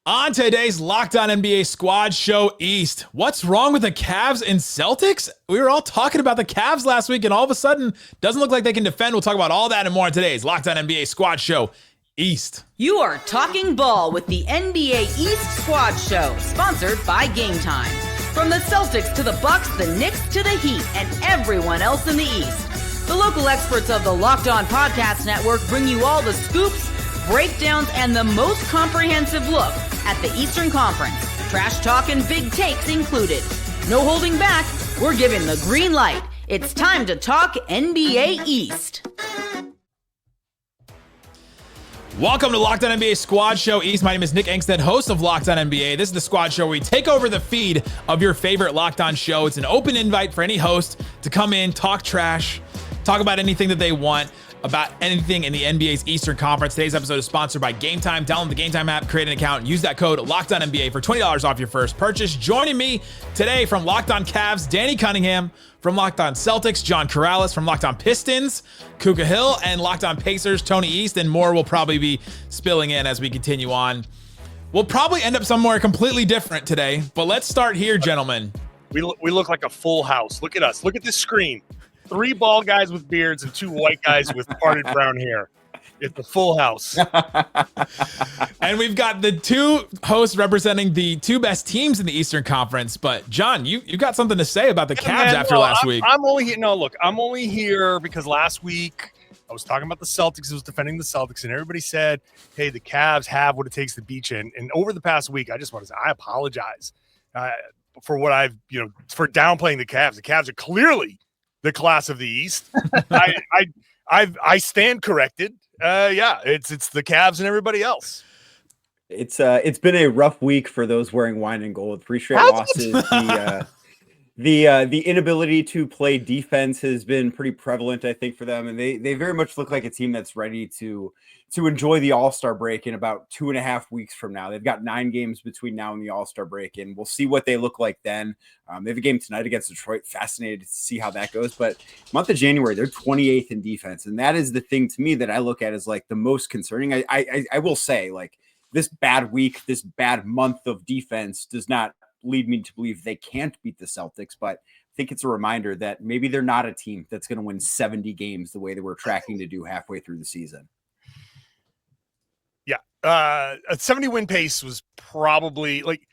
On today's Locked On NBA Squad Show East, what's wrong with the Cavs and Celtics? We were all talking about the Cavs last week, and all of a sudden, doesn't look like they can defend. We'll talk about all that and more on today's Locked On NBA Squad Show East. You are talking ball with the NBA East Squad Show, sponsored by Game Time. From the Celtics to the Bucks, the Knicks to the Heat, and everyone else in the East. The local experts of the Locked On Podcast Network bring you all the scoops, breakdowns, and the most comprehensive look at the Eastern Conference. Trash talk and big takes included. No holding back. We're giving the green light. It's time to talk NBA East. Welcome to Locked On NBA Squad Show East. My name is Nick Engstead, host of Locked On NBA. This is the Squad Show where we take over the feed of your favorite Locked On show. It's an open invite for any host to come in, talk trash, talk about anything that they want, about anything in the NBA's Eastern Conference. Today's episode is sponsored by Game Time. Download the Game Time app, create an account, and use that code LOCKEDONNBA for $20 off your first purchase. Joining me today from Locked On Cavs, Cade Cunningham. From Locked On Celtics, John Corrales. From Locked On Pistons, Kuka Hill. And Locked On Pacers, Tony East. And more will probably be spilling in as we continue on. We'll probably end up somewhere completely different today, but let's start here, gentlemen. We look like a full house. Look at us. Look at this screen. 3 bald guys with beards and 2 white guys with parted brown hair. It's a full house. And we've got the 2 hosts representing the 2 best teams in the Eastern Conference. But John, you got something to say about the Cavs after last week. I'm only here. No, look, I'm only here because last week I was talking about the Celtics. I was defending the Celtics, and everybody said, hey, the Cavs have what it takes to beat you. And over the past week, I just want to say I apologize for what for downplaying the Cavs. The Cavs are clearly the class of the East. I stand corrected. It's the Cavs and everybody else. It's been a rough week for those wearing wine and gold. 3 straight losses. The inability to play defense has been pretty prevalent, I think, for them, and they very much look like a team that's ready to enjoy the All-Star break in about 2.5 weeks from now. They've got 9 games between now and the All-Star break, and we'll see what they look like then. They have a game tonight against Detroit. Fascinated to see how that goes. But month of January, they're 28th in defense, and that is the thing to me that I look at as like the most concerning. I will say, like, this bad week, this bad month of defense does not lead me to believe they can't beat the Celtics, but I think it's a reminder that maybe they're not a team that's going to win 70 games the way they were tracking to do halfway through the season. Yeah. A 70 win pace was probably like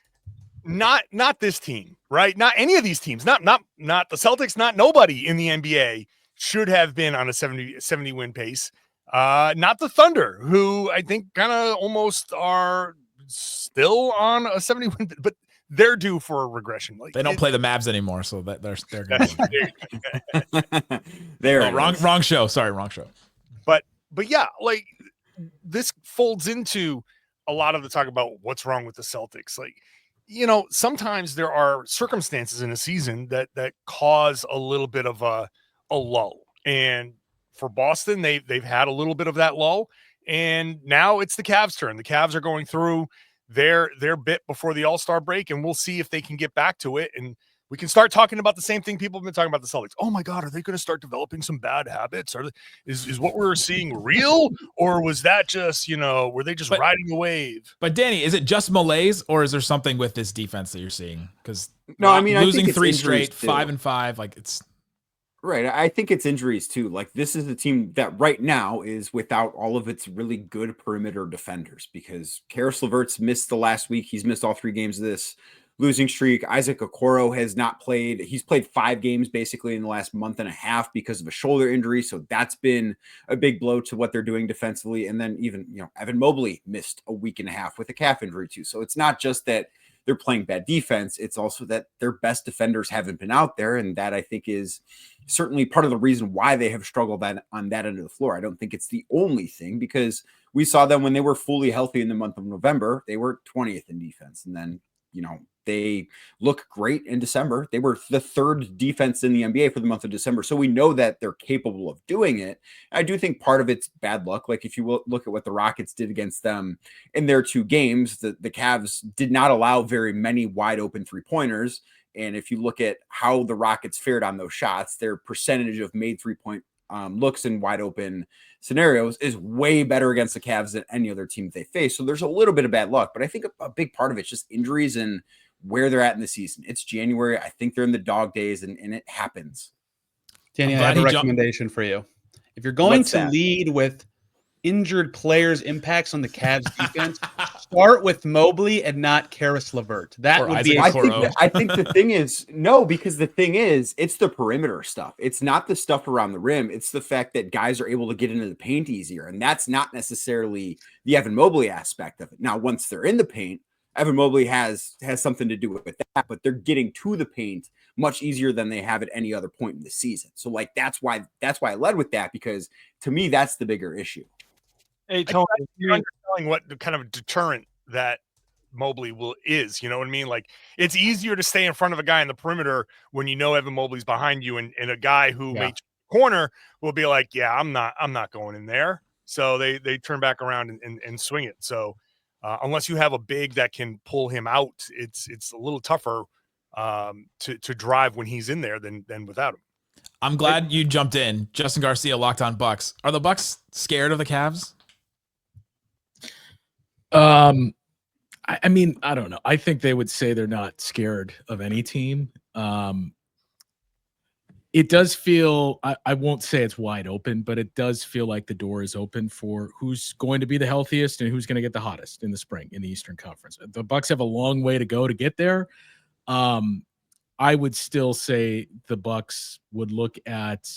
not this team, right? Not any of these teams, not the Celtics, not nobody in the NBA should have been on a 70 win pace. Not the Thunder, who I think kind of almost are still on a 70 win, but they're due for a regression. Like, they don't play the Mavs anymore, so that they're good. There, wrong show. Sorry, wrong show. But yeah, like this folds into a lot of the talk about what's wrong with the Celtics. Like, sometimes there are circumstances in a season that cause a little bit of a lull. And for Boston, they've had a little bit of that lull, and now it's the Cavs' turn. The Cavs are going through their bit before the All-Star break, and we'll see if they can get back to it. And we can start talking about the same thing people have been talking about the Celtics. Oh my God, are they going to start developing some bad habits? Is what we're seeing real, or was that just, were they just riding a wave? But Danny, is it just malaise, or is there something with this defense that you're seeing? Because losing 3 straight, 5-5, like it's right. I think it's injuries too. Like, this is a team that right now is without all of its really good perimeter defenders, because Caris LeVert's missed the last week. He's missed all 3 games of this losing streak. Isaac Okoro has not played. He's played 5 games basically in the last month and a half because of a shoulder injury. So that's been a big blow to what they're doing defensively. And then even, Evan Mobley missed a week and a half with a calf injury too. So it's not just that they're playing bad defense. It's also that their best defenders haven't been out there. And that, I think, is certainly part of the reason why they have struggled on that end of the floor. I don't think it's the only thing, because we saw them when they were fully healthy in the month of November. They were 20th in defense. And then, they look great in December. They were the 3rd defense in the NBA for the month of December. So we know that they're capable of doing it. I do think part of it's bad luck. Like, if you will look at what the Rockets did against them in their 2 games, the Cavs did not allow very many wide open 3-pointers. And if you look at how the Rockets fared on those shots, their percentage of made 3-point looks in wide open scenarios is way better against the Cavs than any other team they face. So there's a little bit of bad luck, but I think a big part of it's just injuries and where they're at in the season. It's January. I think they're in the dog days, and it happens. Danny, I have a recommendation for you. If you're going to lead with injured players' impacts on the Cavs defense, start with Mobley and not Caris LeVert. That would be Okoro. I think the thing is, no, because the thing is, it's the perimeter stuff. It's not the stuff around the rim. It's the fact that guys are able to get into the paint easier. And that's not necessarily the Evan Mobley aspect of it. Now, once they're in the paint, Evan Mobley has something to do with that, but they're getting to the paint much easier than they have at any other point in the season. So like, that's why I led with that, because to me, that's the bigger issue. Hey, Tony, you're understanding what kind of deterrent that Mobley is, you know what I mean? Like, it's easier to stay in front of a guy in the perimeter when you know Evan Mobley's behind you, and a guy who may corner will be like, yeah, I'm not going in there. So they turn back around and swing it. So unless you have a big that can pull him out, it's a little tougher to drive when he's in there than without him. I'm glad you jumped in. Justin Garcia, Locked On Bucks. Are the Bucks scared of the Cavs? I mean, I don't know. I think they would say they're not scared of any team. It does feel, I won't say it's wide open, but it does feel like the door is open for who's going to be the healthiest and who's going to get the hottest in the spring in the Eastern Conference. The Bucks have a long way to go to get there. I would still say the Bucks would look at,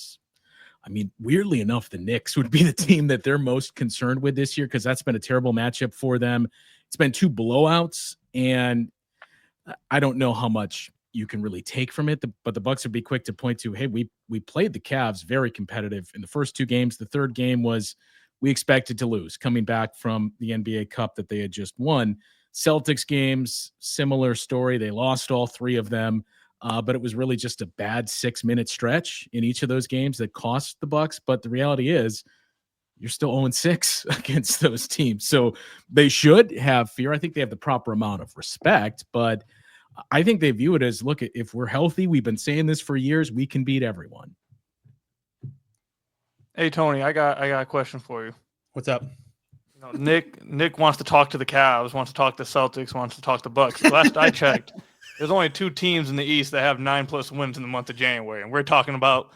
I mean, weirdly enough, the Knicks would be the team that they're most concerned with this year, because that's been a terrible matchup for them. It's been 2 blowouts, and I don't know how much you can really take from it, but the Bucks would be quick to point to, hey, we played the Cavs very competitive in the first 2 games. The third game was we expected to lose, coming back from the NBA Cup that they had just won. Celtics games, similar story. They lost all 3 of them. But it was really just a bad 6-minute stretch in each of those games that cost the Bucks. But the reality is you're still 0-6 against those teams. So they should have fear. I think they have the proper amount of respect, but I think they view it as, look, if we're healthy, we've been saying this for years, we can beat everyone. Hey, Tony, I got a question for you. What's up? You know, Nick wants to talk to the Cavs, wants to talk to the Celtics, wants to talk to the Bucks. Last I checked, there's only 2 teams in the East that have 9+ wins in the month of January, and we're talking about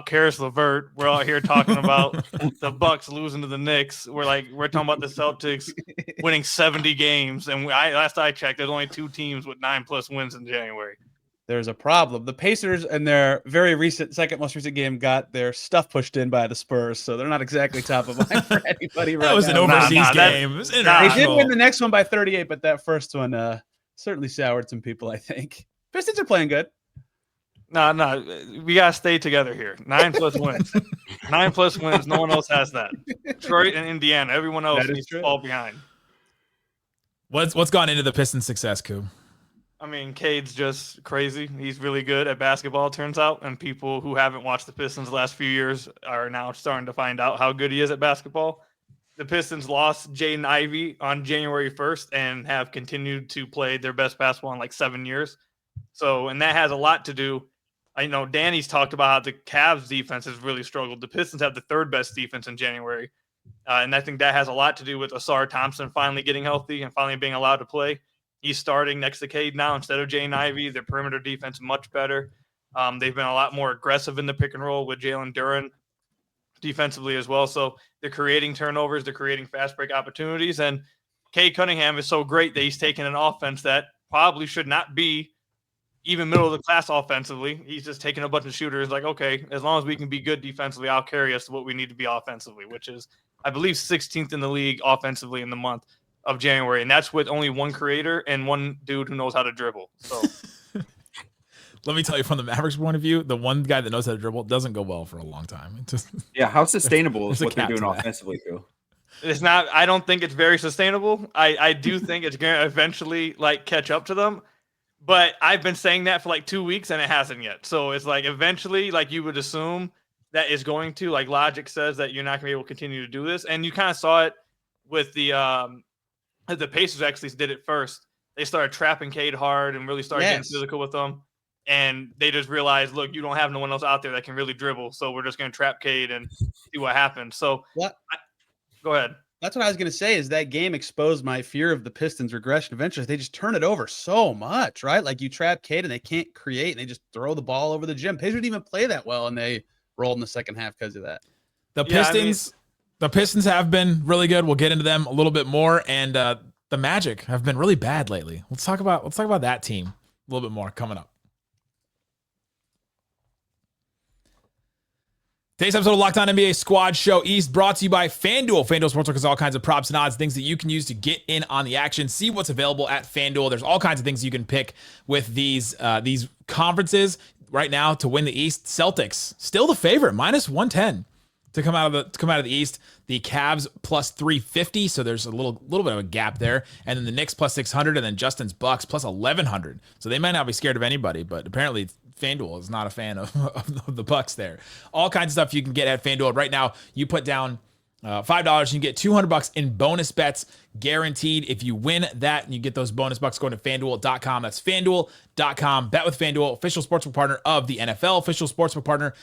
Caris LeVert. We're out here talking about the Bucks losing to the Knicks. We're talking about the Celtics winning 70 games, and last I checked, there's only 2 teams with 9+ wins in January. There's a problem. The Pacers, in their very most recent game, got their stuff pushed in by the Spurs, so they're not exactly top of mind for anybody right now. That was an overseas game. It was international. They did win the next one by 38, but that first one certainly soured some people, I think. Pistons are playing good. No, we gotta stay together here. 9+ wins. 9+ wins. No one else has that. Detroit and Indiana. Everyone else needs to fall behind. What's gone into the Pistons' success, Koo? I mean, Cade's just crazy. He's really good at basketball, turns out, and people who haven't watched the Pistons the last few years are now starting to find out how good he is at basketball. The Pistons lost Jaden Ivey on January 1st and have continued to play their best basketball in like 7 years. So, and that has a lot to do. I know Danny's talked about how the Cavs defense has really struggled. The Pistons have the 3rd best defense in January. And I think that has a lot to do with Ausar Thompson finally getting healthy and finally being allowed to play. He's starting next to Cade now instead of Jaden Ivey. Their perimeter defense much better. They've been a lot more aggressive in the pick and roll with Jalen Duren defensively as well. So they're creating turnovers, they're creating fast break opportunities. And Cade Cunningham is so great that he's taken an offense that probably should not be even middle of the class offensively. He's just taking a bunch of shooters like, okay, as long as we can be good defensively, I'll carry us to what we need to be offensively, which is, I believe, 16th in the league offensively in the month of January. And that's with only 1 creator and 1 dude who knows how to dribble. So let me tell you, from the Mavericks point of view, the one guy that knows how to dribble doesn't go well for a long time. It just, how sustainable is what they're doing offensively, too? It's not. I don't think it's very sustainable. I do think it's going to eventually catch up to them. But I've been saying that for 2 weeks and it hasn't yet. So it's eventually, you would assume that is going to, logic says that you're not going to be able to continue to do this. And you kind of saw it with the Pacers actually did it first. They started trapping Cade hard and really started getting physical with them. and they just realized, look, you don't have no one else out there that can really dribble, so we're just going to trap Cade and see what happens. So go ahead. That's what I was going to say, is that game exposed my fear of the Pistons' regression eventually. They just turn it over so much, right? Like, you trap Cade and they can't create, and they just throw the ball over the gym. Pacers didn't even play that well, and they rolled in the second half because of that. The Pistons have been really good. We'll get into them a little bit more, and the Magic have been really bad lately. Let's talk about that team a little bit more coming up. Today's episode of Locked On NBA Squad Show East brought to you by FanDuel. FanDuel Sportsbook has all kinds of props and odds, things that you can use to get in on the action. See what's available at FanDuel. There's all kinds of things you can pick with these conferences right now to win the East. Celtics still the favorite, -110 to come out of the East. The Cavs +350, so there's a little bit of a gap there. And then the Knicks +600, and then Justin's Bucks +1100. So they might not be scared of anybody, but apparently FanDuel is not a fan of the Bucks there. All kinds of stuff you can get at FanDuel. Right now, you put down $5, you get $200 in bonus bets guaranteed. If you win that, and you get those bonus bucks going to FanDuel.com. That's FanDuel.com. Bet with FanDuel, official sportsbook partner of the NFL, official partner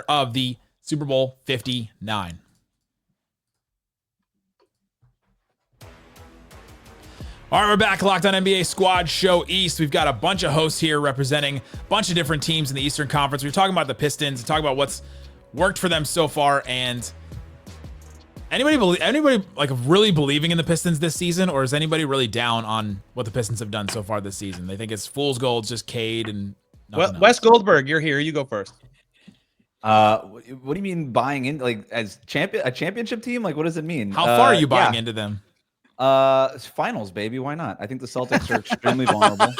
of the Super Bowl 59. All right, we're back. Locked On NBA Squad Show East. We've got a bunch of hosts here representing a bunch of different teams in the Eastern Conference. We're talking about the Pistons, talking about what's worked for them so far. And anybody like really believing in the Pistons this season, or is anybody really down on what the Pistons have done so far this season? They think it's fool's gold, it's just Cade and nothing Wes Goldberg, you're here. You go first. What do you mean buying in, like, as a championship team? Like, what does it mean? How far are you buying into them? Finals, baby. Why not? I think the Celtics are extremely vulnerable.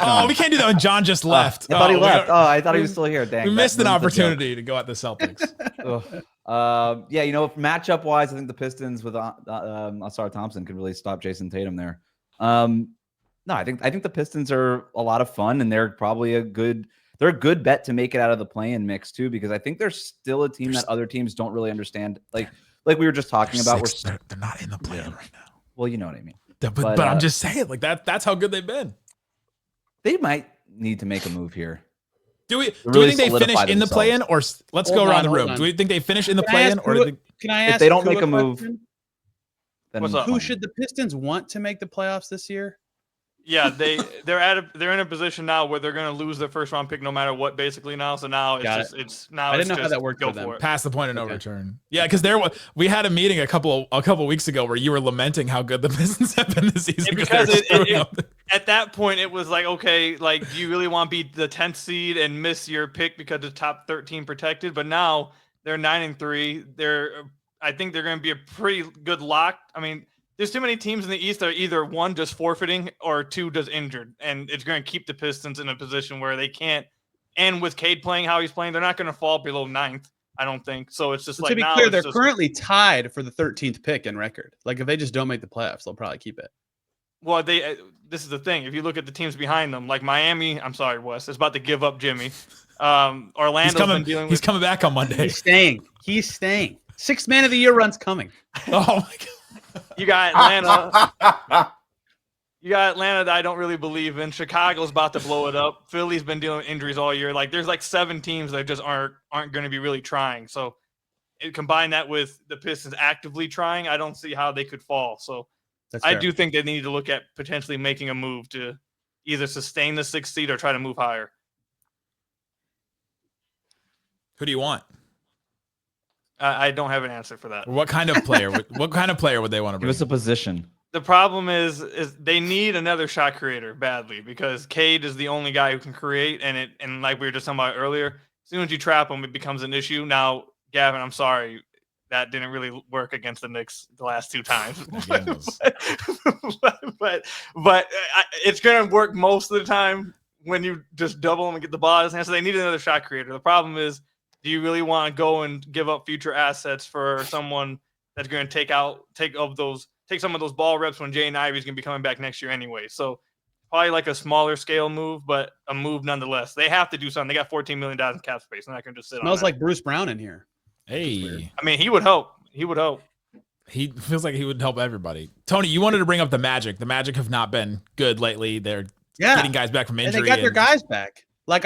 Oh, we can't do that when John just left. I thought he left. Oh, I thought he was still here. Dang, we missed an opportunity to go at the Celtics. Yeah, matchup wise, I think the Pistons with Ausar Thompson could really stop Jason Tatum there. No, I think the Pistons are a lot of fun, and they're probably a good bet to make it out of the play-in mix too, because I think they're still a team that other teams don't really understand. Like we were just talking about, they're not in the play-in right now. Well, you know what I mean. But I'm just saying, like, that's how good they've been. They might need to make a move here. Do we think they finish in the play-in, or let's go around the room? Do we think they finish in the play-in, or can I ask if they don't make a move? Then who should the Pistons want to make the playoffs this year? Yeah, they're in a position now where they're going to lose their first round pick no matter what, basically now. So now I didn't know how that worked for them. Past the point of no return. Yeah, because we had a meeting a couple weeks ago where you were lamenting how good the Pistons have been this season. Because at that point it was like, okay, like, do you really want to be the 10th seed and miss your pick because the top 13 protected? But now they're 9-3. I think they're going to be a pretty good lock. I mean, there's too many teams in the East that are either one just forfeiting or two just injured, and it's going to keep the Pistons in a position where they can't. And with Cade playing how he's playing, they're not going to fall below 9th, I don't think. So it's just to be clear, they're currently tied for the 13th pick in record. Like, if they just don't make the playoffs, they'll probably keep it. Well, this is the thing. If you look at the teams behind them, like Miami, I'm sorry, Wes, is about to give up Jimmy. Orlando's he's coming back on Monday. He's staying. Sixth man of the year run's coming. Oh my God. You got Atlanta. That I don't really believe in. Chicago's about to blow it up. Philly's been dealing with injuries all year. Like, there's like 7 teams that just aren't going to be really trying. So combine that with the Pistons actively trying, I don't see how they could fall. So I do think they need to look at potentially making a move to either sustain the 6th seed or try to move higher. Who do you want? I don't have an answer for that. What kind of player? What kind of player would they want to bring? Give us a position. The problem is they need another shot creator badly, because Cade is the only guy who can create, and like we were just talking about earlier, as soon as you trap him, it becomes an issue. Now, Gavin, I'm sorry, that didn't really work against the Knicks the last 2 times. but it's going to work most of the time when you just double him and get the ball in his hand. So they need another shot creator. The problem is, do you really want to go and give up future assets for someone that's going to take some of those ball reps when Jay and Ivy's going to be coming back next year anyway? So probably like a smaller scale move, but a move nonetheless. They have to do something. They got $14 million in cap space. They're not going to just sit on it. Smells like Bruce Brown in here. Hey. I mean, he would help. He feels like he would help everybody. Tony, you wanted to bring up the Magic. The Magic have not been good lately. They're getting guys back from injury. And they got their guys back. Like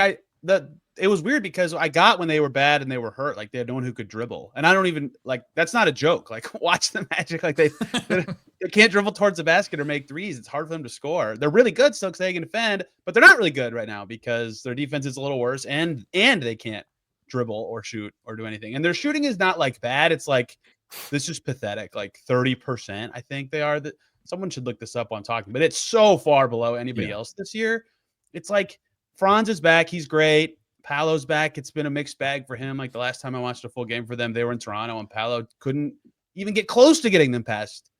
it was weird because I got when they were bad and they were hurt, like they had no one who could dribble. And I don't even like, that's not a joke. Like watch the Magic. Like they can't dribble towards the basket or make threes. It's hard for them to score. They're really good still because they can defend, but they're not really good right now because their defense is a little worse and they can't dribble or shoot or do anything. And their shooting is not like bad. It's like, this is pathetic. Like 30%, I think they are. That someone should look this up while I'm talking, but it's so far below anybody else this year. It's like Franz is back. He's great. Paolo's back. It's been a mixed bag for him. Like the last time I watched a full game for them, they were in Toronto and Paolo couldn't even get close to getting them past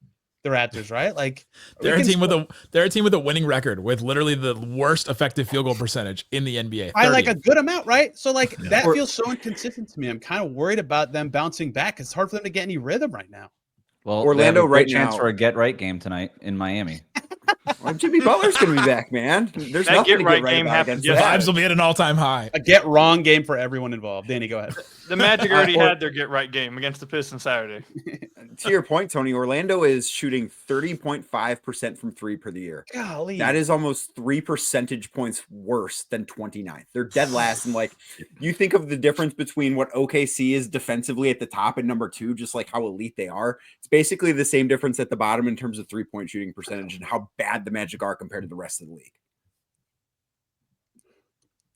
the Raptors, right? Like they're a team with a winning record with literally the worst effective field goal percentage in the NBA. 30. I like a good amount, right? So like that feels so inconsistent to me. I'm kind of worried about them bouncing back. It's hard for them to get any rhythm right now. Well, Orlando right chance now for a get right game tonight in Miami. Well, Jimmy Butler's going to be back, man. There's nothing to get right about against the vibes will be at an all-time high. A get wrong game for everyone involved. Danny, go ahead. The Magic already had their get right game against the Pistons Saturday. To your point, Tony, Orlando is shooting 30.5% from three per the year. Golly. That is almost 3 percentage points worse than 29th. They're dead last. And like, you think of the difference between what OKC is defensively at the top and number 2, just like how elite they are. It's basically the same difference at the bottom in terms of 3-point shooting percentage and how bad the Magic are compared to the rest of the league.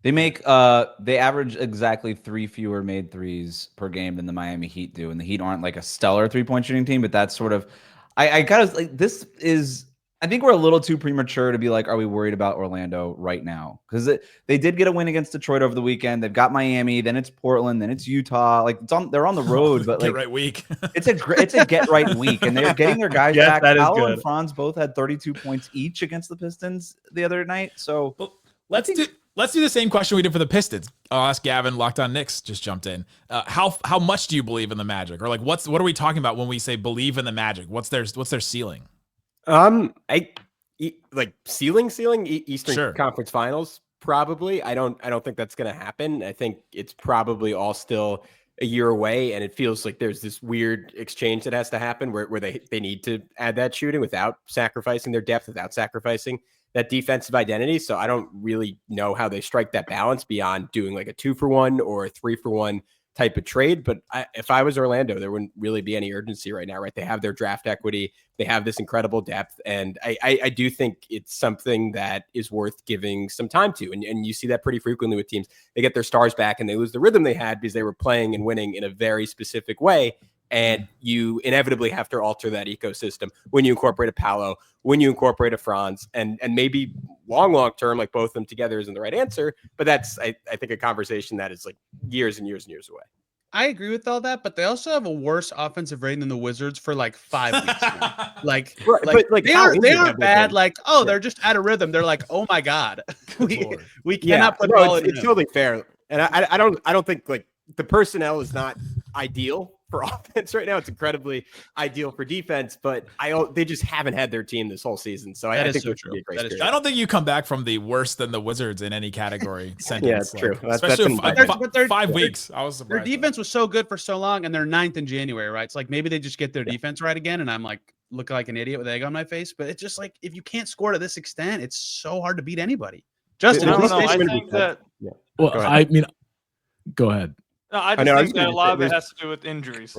They average exactly 3 fewer made threes per game than the Miami Heat do. And the Heat aren't like a stellar 3-point shooting team, but that's sort of, I kind of like, this is, I think we're a little too premature to be like, are we worried about Orlando right now? Because they did get a win against Detroit over the weekend. They've got Miami, then it's Portland, then it's Utah. Like they're on the road, but like get right week. it's a get right week, and they're getting their guys back. Paolo and Franz both had 32 points each against the Pistons the other night. So let's do the same question we did for the Pistons. I'll ask Gavin. Locked On Knicks just jumped in. How much do you believe in the Magic, or like what are we talking about when we say believe in the Magic? What's their ceiling? Like ceiling Eastern Conference Finals, probably. I don't think that's going to happen. I think it's probably all still a year away, and it feels like there's this weird exchange that has to happen where they need to add that shooting without sacrificing their depth, without sacrificing that defensive identity. So I don't really know how they strike that balance beyond doing like a 2-for-1 or a 3-for-1 type of trade. But if I was Orlando, there wouldn't really be any urgency right now, right? They have their draft equity. They have this incredible depth. And I do think it's something that is worth giving some time to. And you see that pretty frequently with teams. They get their stars back and they lose the rhythm they had because they were playing and winning in a very specific way. And you inevitably have to alter that ecosystem when you incorporate a Paolo, when you incorporate a Franz, and maybe long term, like both of them together isn't the right answer. But that's, I think, a conversation that is like years and years and years away. I agree with all that, but they also have a worse offensive rating than the Wizards for like 5 weeks now. Like they aren't bad. Like, they're just out of rhythm. They're like, oh my God, we cannot put all in. It's totally fair. And I don't think like the personnel is not ideal for offense right now. It's incredibly ideal for defense, but they just haven't had their team this whole season. So I think it would be a great series. I don't think you come back from the worse than the Wizards in any category sentence. Yeah, it's true. Especially 5 weeks. I was surprised. Their defense was so good for so long, and they're 9th in January, right? It's like maybe they just get their defense right again, and I'm like looking like an idiot with egg on my face. But it's just like if you can't score to this extent, it's so hard to beat anybody. Justin, I think that. Yeah. Well, I mean, go ahead. No, I think that a lot of it has to do with injuries.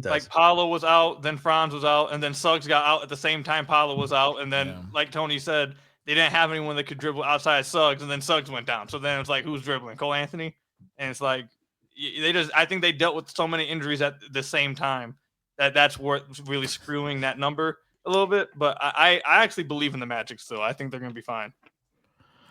Like Paolo was out, then Franz was out, and then Suggs got out at the same time Paolo was out, and then like Tony said, they didn't have anyone that could dribble outside of Suggs, and then Suggs went down. So then it's like, who's dribbling? Cole Anthony? And it's like I think they dealt with so many injuries at the same time that's worth really screwing that number a little bit. But I actually believe in the Magic still. I think they're going to be fine.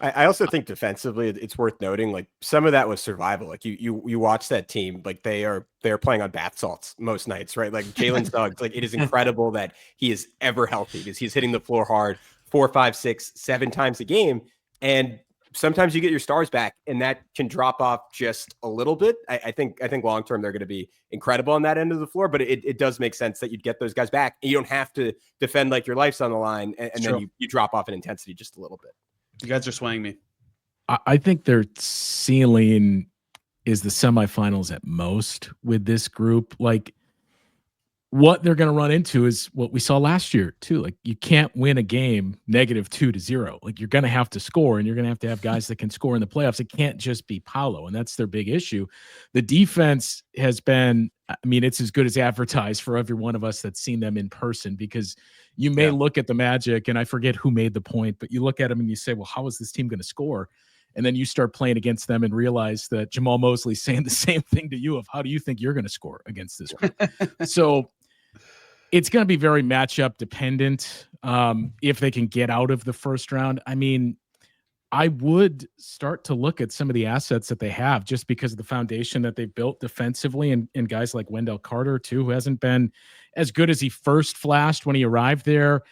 I also think defensively, it's worth noting, like some of that was survival. Like you watch that team, like they're playing on bath salts most nights, right? Like Jalen Suggs, like it is incredible that he is ever healthy because he's hitting the floor hard 4, 5, 6, 7 times a game. And sometimes you get your stars back and that can drop off just a little bit. I think long-term they're going to be incredible on that end of the floor, but it does make sense that you'd get those guys back and you don't have to defend like your life's on the line. And then you drop off in intensity just a little bit. You guys are swaying me. I think their ceiling is the semifinals at most with this group. Like what they're going to run into is what we saw last year too. Like you can't win a game -2-0. Like you're going to have to score, and you're going to have guys that can score in the playoffs. It can't just be Paolo, and that's their big issue. The defense has been, I mean, it's as good as advertised for every one of us that's seen them in person, because you may look at the Magic, and I forget who made the point, but you look at them and you say, well, how is this team going to score? And then you start playing against them and realize that Jamal Mosley's saying the same thing to you of how do you think you're going to score against this group? So it's going to be very matchup dependent if they can get out of the first round. I mean, I would start to look at some of the assets that they have just because of the foundation that they've built defensively, and guys like Wendell Carter too, who hasn't been as good as he first flashed when he arrived there.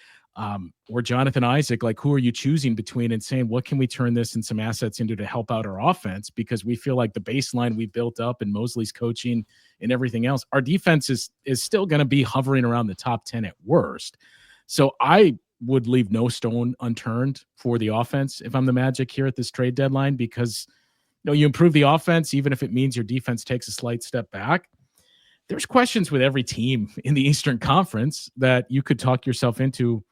Or Jonathan Isaac, like who are you choosing between and saying, what can we turn this and some assets into to help out our offense? Because we feel like the baseline we built up and Mosley's coaching and everything else, our defense is still going to be hovering around the top 10 at worst. So I would leave no stone unturned for the offense if I'm the Magic here at this trade deadline, because you improve the offense, even if it means your defense takes a slight step back. There's questions with every team in the Eastern Conference that you could talk yourself into.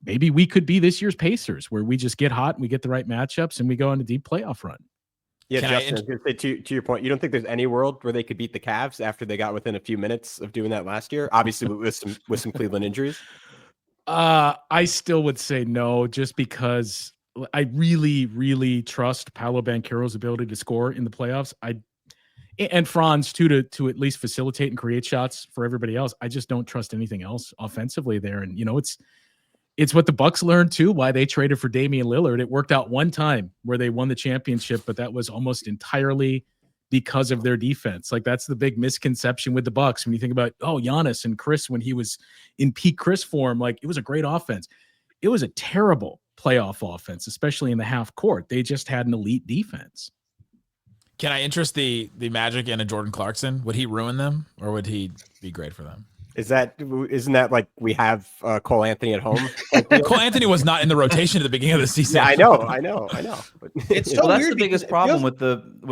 Maybe we could be this year's Pacers, where we just get hot and we get the right matchups and we go on a deep playoff run. Yeah, Justin, I was going to say to your point, you don't think there's any world where they could beat the Cavs after they got within a few minutes of doing that last year? Obviously, with some Cleveland injuries. I still would say no, just because I really, really trust Paolo Banchero's ability to score in the playoffs. And Franz too, to at least facilitate and create shots for everybody else. I just don't trust anything else offensively there. And it's what the Bucks learned too, why they traded for Damian Lillard. It worked out one time where they won the championship, but that was almost entirely because of their defense. Like that's the big misconception with the Bucks. When you think about, Giannis and Chris, when he was in peak Chris form, like it was a great offense. It was a terrible playoff offense, especially in the half court. They just had an elite defense. Can I interest the Magic in a Jordan Clarkson? Would he ruin them, or would he be great for them? Isn't that like we have Cole Anthony at home? Cole Anthony was not in the rotation at the beginning of the season. Yeah, I know. But it's so that's the biggest problem with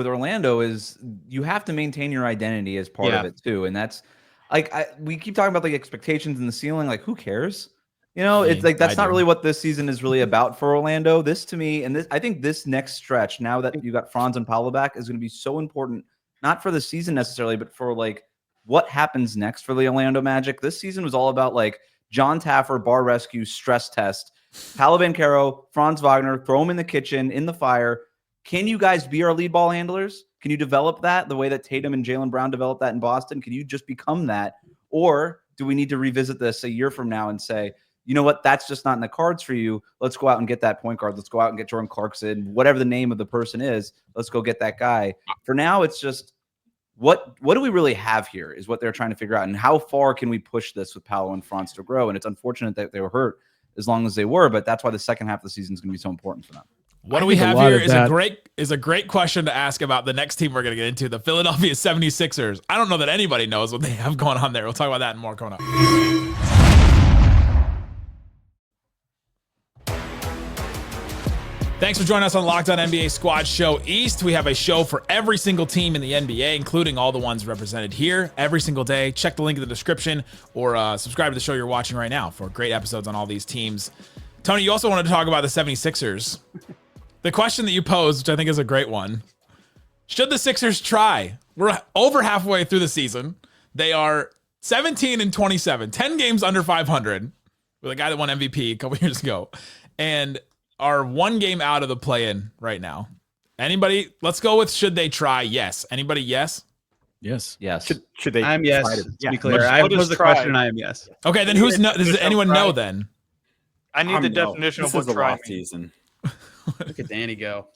Orlando is you have to maintain your identity as part of it too, and that's like we keep talking about like expectations and the ceiling. Like who cares? It's like that's not really what this season is really about for Orlando. This to me, and I think this next stretch, now that you got Franz and Paolo back, is going to be so important, not for the season necessarily, but for like what happens next for the Orlando Magic. This season was all about like John Taffer, bar rescue, stress test, Paolo Banchero, Franz Wagner, throw them in the kitchen, in the fire. Can you guys be our lead ball handlers? Can you develop that the way that Tatum and Jaylen Brown developed that in Boston? Can you just become that? Or do we need to revisit this a year from now and say, you know what, that's just not in the cards for you. Let's go out and get that point guard. Let's go out and get Jordan Clarkson, whatever the name of the person is. Let's go get that guy. For now, it's just, what do we really have here is what they're trying to figure out. And how far can we push this with Paolo and Franz to grow? And it's unfortunate that they were hurt as long as they were, but that's why the second half of the season is going to be so important for them. What do we have here is a great question to ask about the next team we're going to get into, the Philadelphia 76ers. I don't know that anybody knows what they have going on there. We'll talk about that and more coming up. Thanks for joining us on Locked On NBA Squad Show East. We have a show for every single team in the NBA, including all the ones represented here every single day. Check the link in the description or subscribe to the show you're watching right now for great episodes on all these teams. Tony, you also wanted to talk about the 76ers. The question that you posed, which I think is a great one. Should the Sixers try? We're over halfway through the season. They are 17-27, 10 games under 500 with a guy that won MVP a couple years ago. And are one game out of the play-in right now. Anybody? Let's go with should they try? Yes. Anybody? Yes. Yes. Should they? I'm yes. To be clear, I posed the question, and I am yes. Okay, then who's no? Does anyone know? Then I need the definition of what try season. Look at Danny go.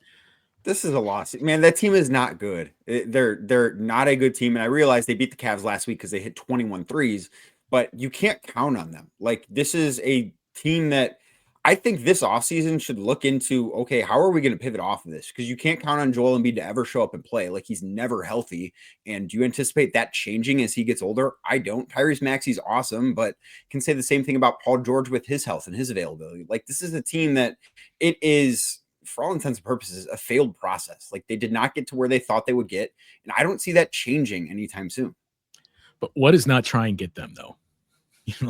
This is a loss, man. That team is not good. They're not a good team, and I realize they beat the Cavs last week because they hit 21 threes, but you can't count on them. Like this is a team that I think this offseason should look into, okay, how are we going to pivot off of this? Because you can't count on Joel Embiid to ever show up and play. Like he's never healthy. And do you anticipate that changing as he gets older? I don't. Tyrese Maxey's awesome, but can say the same thing about Paul George with his health and his availability. Like this is a team that it is, for all intents and purposes, a failed process. Like they did not get to where they thought they would get. And I don't see that changing anytime soon. But what does not try and get them though?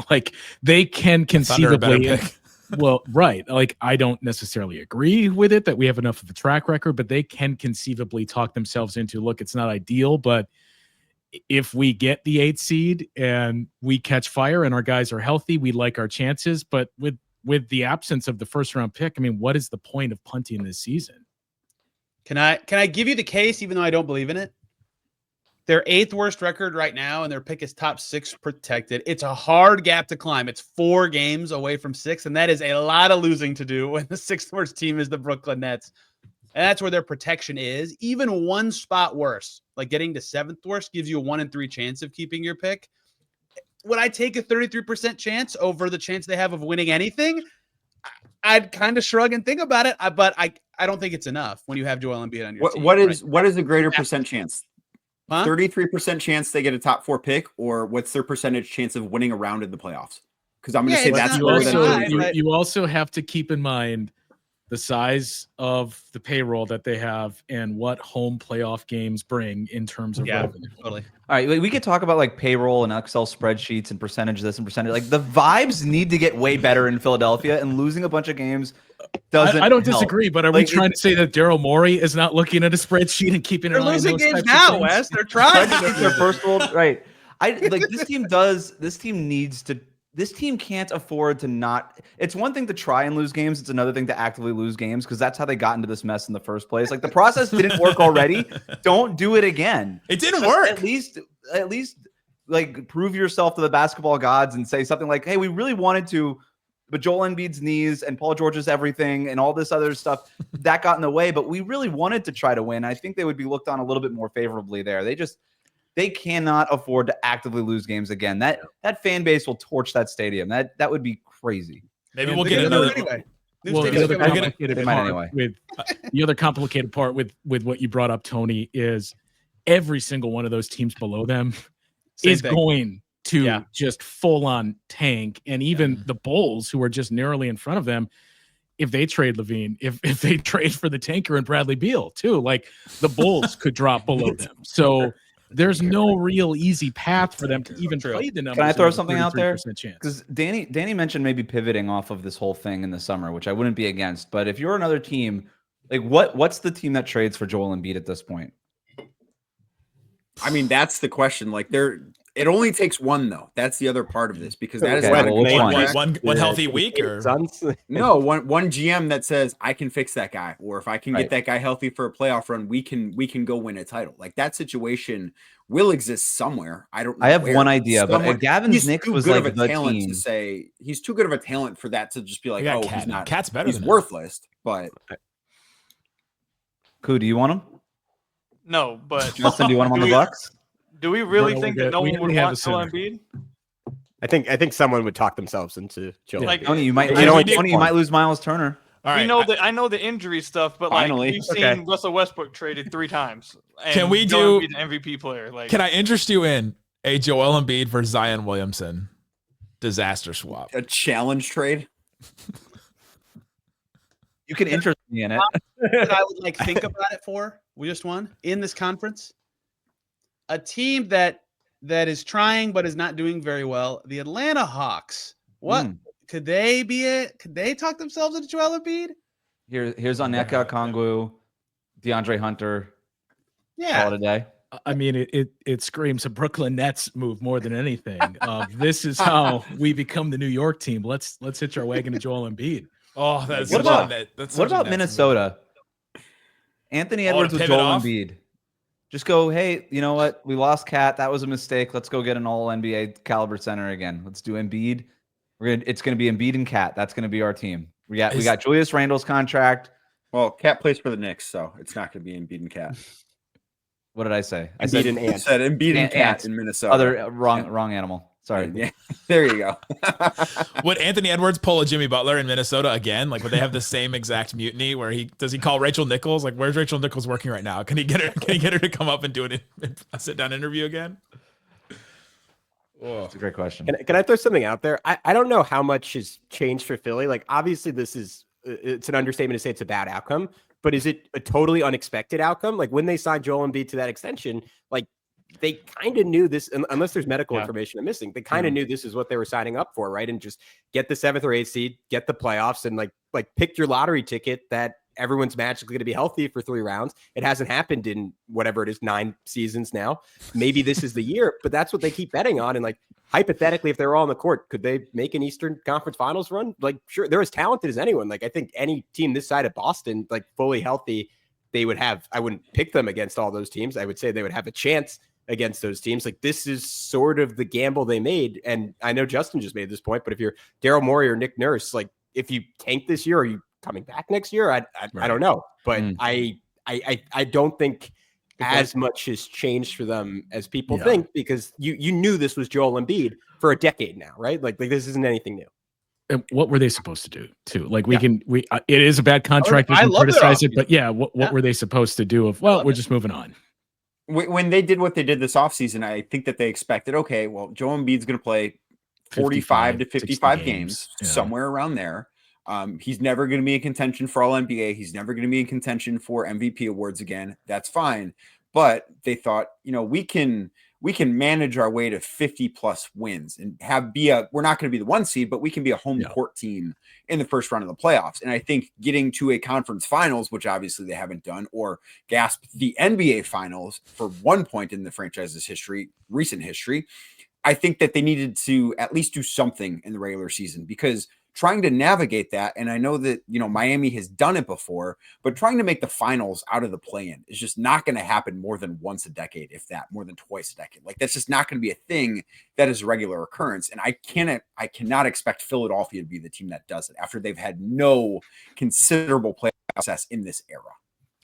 Like they can Thunder a better conceivably. pick. Well, right. Like I don't necessarily agree with it that we have enough of a track record, but they can conceivably talk themselves into, look, it's not ideal, but if we get the 8th seed and we catch fire and our guys are healthy, we like our chances. But with the absence of the first round pick, I mean, what is the point of punting this season? Can I give you the case, even though I don't believe in it? Their 8th worst record right now, and their pick is top 6 protected. It's a hard gap to climb. It's 4 games away from 6, and that is a lot of losing to do when the 6th worst team is the Brooklyn Nets. And that's where their protection is. Even one spot worse, like getting to 7th worst, gives you a 1 in 3 chance of keeping your pick. Would I take a 33% chance over the chance they have of winning anything? I'd kind of shrug and think about it, but I don't think it's enough when you have Joel Embiid on your team. What is a greater percent chance? Huh? 33% chance they get a top 4 pick, or what's their percentage chance of winning a round in the playoffs? Because I'm going to say that's lower than you also have to keep in mind the size of the payroll that they have and what home playoff games bring in terms of revenue. Totally. All right, we could talk about like payroll and Excel spreadsheets and percentage this and percentage. Like the vibes need to get way better in Philadelphia, and losing a bunch of games doesn't. I don't help. disagree, but are we trying to say that Daryl Morey is not looking at a spreadsheet and keeping an eye on those losing games types of now, things? Wes. They're trying to It's their first world, right? I like this team does. This team needs to. This team can't afford to not. It's one thing to try and lose games. It's another thing to actively lose games, because that's how they got into this mess in the first place. Like the process didn't work already. Don't do it again. It didn't work. At least like prove yourself to the basketball gods and say something like, "Hey, we really wanted to, but Joel Embiid's knees and Paul George's everything and all this other stuff that got in the way. But we really wanted to try to win. I think they would be looked on a little bit more favorably there. They cannot afford to actively lose games again. That fan base will torch that stadium. That would be crazy. Maybe we'll get another. Anyway. Well, the other complicated part with what you brought up, Tony, is every single one of those teams below them is going to just full on tank. And even the Bulls, who are just narrowly in front of them, if they trade Levine, if they trade for the tanker and Bradley Beal too, like the Bulls could drop below them. So there's no real easy path for them to even play the numbers. Can I throw something out there? Because Danny mentioned maybe pivoting off of this whole thing in the summer, which I wouldn't be against. But if you're another team, like what's the team that trades for Joel Embiid at this point? I mean, that's the question. Like it only takes one though. That's the other part of this, because that is one healthy week, or no one GM that says I can fix that guy, or if I can get that guy healthy for a playoff run, we can go win a title. Like that situation will exist somewhere. I don't know. I have one idea, but Gavin's Knicks was like the talent team to say he's too good of a talent for that to just be like, oh, Cat. he's not. Cat's better. He's worthless. But Koo, do you want him? No, but Justin, do you want him on the Bucks? Do we really think that no one would want Joel Embiid? I think someone would talk themselves into Joel. Like, Tony, you might lose Miles Turner. All right. I know the injury stuff, but like we've seen Russell Westbrook traded 3 times. And can we Joel do Embiid, MVP player? Like, can I interest you in a Joel Embiid for Zion Williamson disaster swap? A challenge trade? You can interest me in it. I would like think about it for just one in this conference. A team that is trying but is not doing very well, the Atlanta Hawks. What could they be it? Could they talk themselves into Joel Embiid? Here's Onyeka Okongwu, DeAndre Hunter. Yeah. Call it a day. I mean, it screams a Brooklyn Nets move more than anything. This is how we become the New York team. Let's hitch our wagon to Joel Embiid. Oh, that's what about Minnesota? Anthony Edwards with Joel Embiid. Just go, hey, you know what? We lost Cat. That was a mistake. Let's go get an all NBA caliber center again. Let's do Embiid. It's gonna be Embiid and Cat. That's gonna be our team. We got Julius Randle's contract. Well, Cat plays for the Knicks, so it's not gonna be Embiid and Cat. What did I say? I said Embiid and Cat in Minnesota. Wrong animal. Sorry. Yeah, there you go. Would Anthony Edwards pull a Jimmy Butler in Minnesota again? Like, would they have the same exact mutiny where he call Rachel Nichols? Like, where's Rachel Nichols working right now? Can he get her to come up and do a sit down interview again? That's a great question. Can I throw something out there? I don't know how much has changed for Philly. Like, obviously it's an understatement to say it's a bad outcome, but is it a totally unexpected outcome? Like when they signed Joel Embiid to that extension, like they kind of knew this, unless there's medical information I'm missing. They kind of knew this is what they were signing up for, right? And just get the 7th or 8th seed, get the playoffs, and like pick your lottery ticket that everyone's magically going to be healthy for 3 rounds. It hasn't happened in whatever it is, 9 seasons now. Maybe this is the year, but that's what they keep betting on. And like, hypothetically, if they're all on the court, could they make an Eastern Conference Finals run? Like, sure, they're as talented as anyone. Like, I think any team this side of Boston, like fully healthy, they would have. I wouldn't pick them against all those teams. I would say they would have a chance against those teams. Like, this is sort of the gamble they made. And I know Justin just made this point, but if you're Daryl Morey or Nick Nurse, like, if you tank this year, are you coming back next year? I don't know, but I don't think as much has changed for them as people think, because you knew this was Joel Embiid for a decade now, right? Like this isn't anything new. And what were they supposed to do too? Like it is a bad contract. We can criticize it, but what were they supposed to do? We're just moving on. When they did what they did this offseason, I think that they expected, okay, well, Joel Embiid's going to play 45 to 55 games, somewhere around there. He's never going to be in contention for All-NBA. He's never going to be in contention for MVP awards again. That's fine. But they thought, we can manage our way to 50 plus wins and we're not going to be the 1 seed, but we can be a home court team in the first round of the playoffs. And I think getting to a conference finals, which obviously they haven't done, or gasp the NBA finals for one point in the franchise's recent history, I think that they needed to at least do something in the regular season, because trying to navigate that, and I know that, Miami has done it before, but trying to make the finals out of the play-in is just not going to happen more than once a decade, if that, more than twice a decade. Like, that's just not going to be a thing that is a regular occurrence. And I cannot expect Philadelphia to be the team that does it after they've had no considerable play process in this era.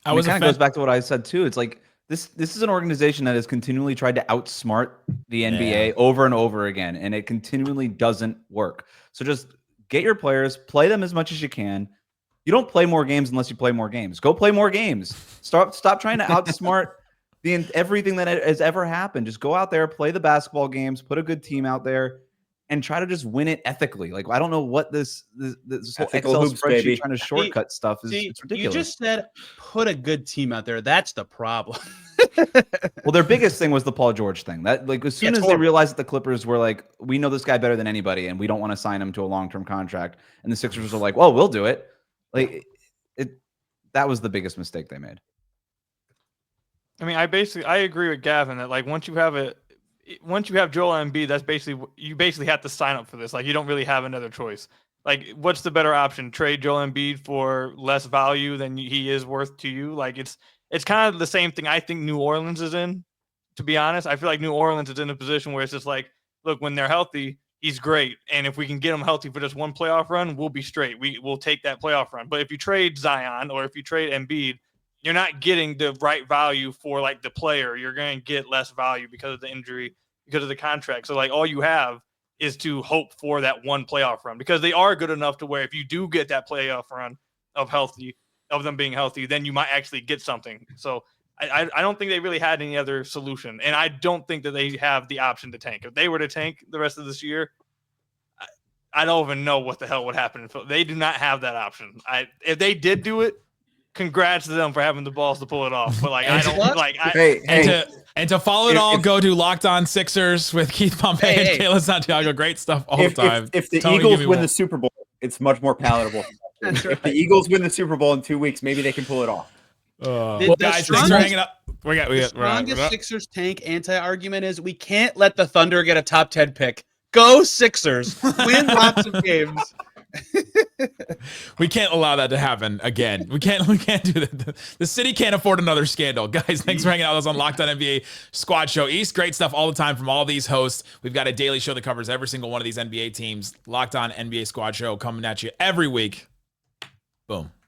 It kind of goes back to what I said too. It's like, this is an organization that has continually tried to outsmart the NBA over and over again, and it continually doesn't work. So just get your players, play them as much as you can. You don't play more games unless you play more games. Go play more games. Stop trying to outsmart everything that has ever happened. Just go out there, play the basketball games, put a good team out there, and try to just win it ethically. Like, I don't know what this whole Excel hoops, spreadsheet baby. Trying to shortcut stuff is. It's ridiculous. You just said put a good team out there. That's the problem. Well, their biggest thing was the Paul George thing. That, like, as soon as they realized that the Clippers were like, we know this guy better than anybody, and we don't want to sign him to a long-term contract, and the Sixers were like, well, we'll do it. Like, that was the biggest mistake they made. I mean, I agree with Gavin that, like, once you have Joel Embiid, you basically have to sign up for this. Like, you don't really have another choice. Like, what's the better option? Trade Joel Embiid for less value than he is worth to you? Like, it's kind of the same thing I think New Orleans is in, to be honest. I feel like New Orleans is in a position where it's just like, look, when they're healthy, he's great. And if we can get him healthy for just one playoff run, we'll be straight. We'll take that playoff run. But if you trade Zion or if you trade Embiid, you're not getting the right value for, like, the player. You're going to get less value because of the injury, because of the contract. So, like, all you have is to hope for that one playoff run, because they are good enough to where if you do get that playoff run of them being healthy, then you might actually get something. So I don't think they really had any other solution. And I don't think that they have the option to tank. If they were to tank the rest of this year, I don't even know what the hell would happen. They do not have that option. If they did do it, congrats to them for having the balls to pull it off. But, like, I don't like. And to follow it all, go to Locked On Sixers with Keith Pompey and Kayla Santiago. Great stuff all the time. If the Eagles win the Super Bowl, it's much more palatable. If the Eagles win the Super Bowl in 2 weeks, maybe they can pull it off. Guys, thanks for hanging up. The strongest Sixers tank anti-argument is we can't let the Thunder get a top 10 pick. Go Sixers. Win lots of games. We can't allow that to happen again. We can't do that. The city can't afford another scandal. Guys, thanks for hanging out with us on Locked On NBA Squad Show East. Great stuff all the time from all these hosts. We've got a daily show that covers every single one of these NBA teams. Locked On NBA Squad Show coming at you every week. Boom.